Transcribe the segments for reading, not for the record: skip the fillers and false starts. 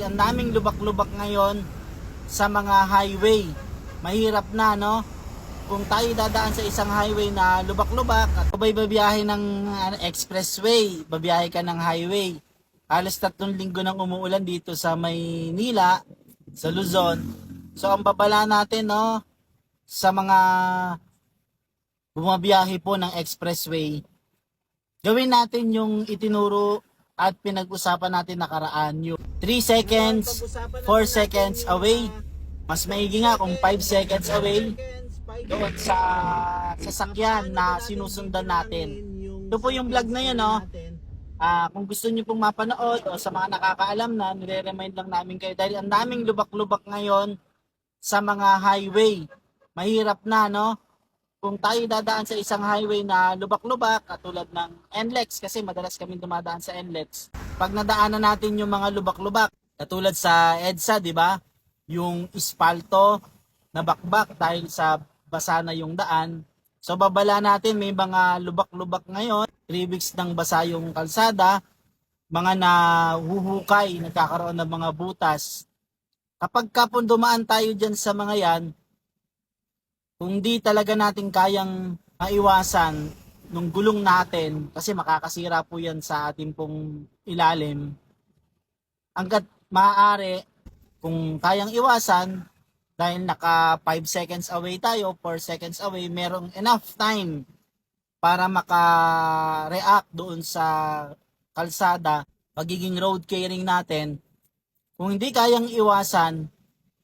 dahil ang daming lubak-lubak ngayon sa mga highway. Mahirap na, no? Kung tayo dadaan sa isang highway na lubak-lubak at sabay babiyahe ng expressway, babiyahe ka ng highway. Halos 3 linggo nang umuulan dito sa Maynila, sa Luzon. So ang babala natin, no, sa mga bumabiyahe po ng expressway, gawin natin yung itinuro at pinag-usapan natin nakaraan, yung 3 seconds, 4 seconds away. Mas maigi nga kung 5 seconds away doon sa sasakyan na sinusundan natin. Ito po yung vlog na yun, no? Kung gusto niyo pong mapanood o sa mga nakakaalam na, nire-remind lang namin kayo dahil ang daming lubak-lubak ngayon sa mga highway. Mahirap na, no? Kung tayo dadaan sa isang highway na lubak-lubak, katulad ng NLEX, kasi madalas kami dumadaan sa NLEX. Pag nadaanan natin yung mga lubak-lubak, katulad sa EDSA, di ba? Yung ispalto na bakbak dahil sa basa na yung daan. So babala natin, may mga lubak-lubak ngayon, 3 weeks nang basa yung kalsada, mga nahuhukay, nagkakaroon ng mga butas. Kapag dumaan tayo dyan sa mga yan, kung di talaga natin kayang maiwasan nung gulong natin, kasi makakasira po yan sa ating pong ilalim, hanggat maaari, kung kayang iwasan, dahil naka 5 seconds away tayo, 4 seconds away, merong enough time para maka-react doon sa kalsada, pagiging road caring natin. Kung hindi kayang iwasan,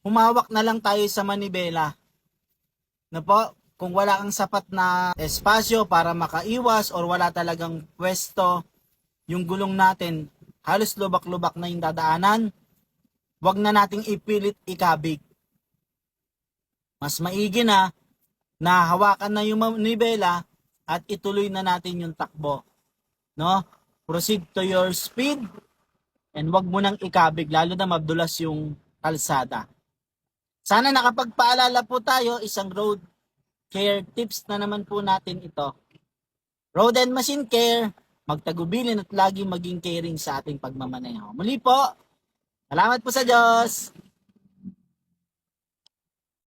humawak na lang tayo sa manibela. Na po, kung wala kang sapat na espasyo para makaiwas or wala talagang pwesto yung gulong natin, halos lubak-lubak na yung dadaanan, wag na nating ipilit ikabig. Mas maigi na hawakan na yung manibela at ituloy na natin yung takbo. No? Proceed to your speed and wag mo nang ikabig, lalo na madulas yung kalsada. Sana nakapagpaalala po tayo, isang road care tips na naman po natin ito. Road and machine care, magtagubilin at lagi maging caring sa ating pagmamaneho. Muli po, salamat po sa Diyos!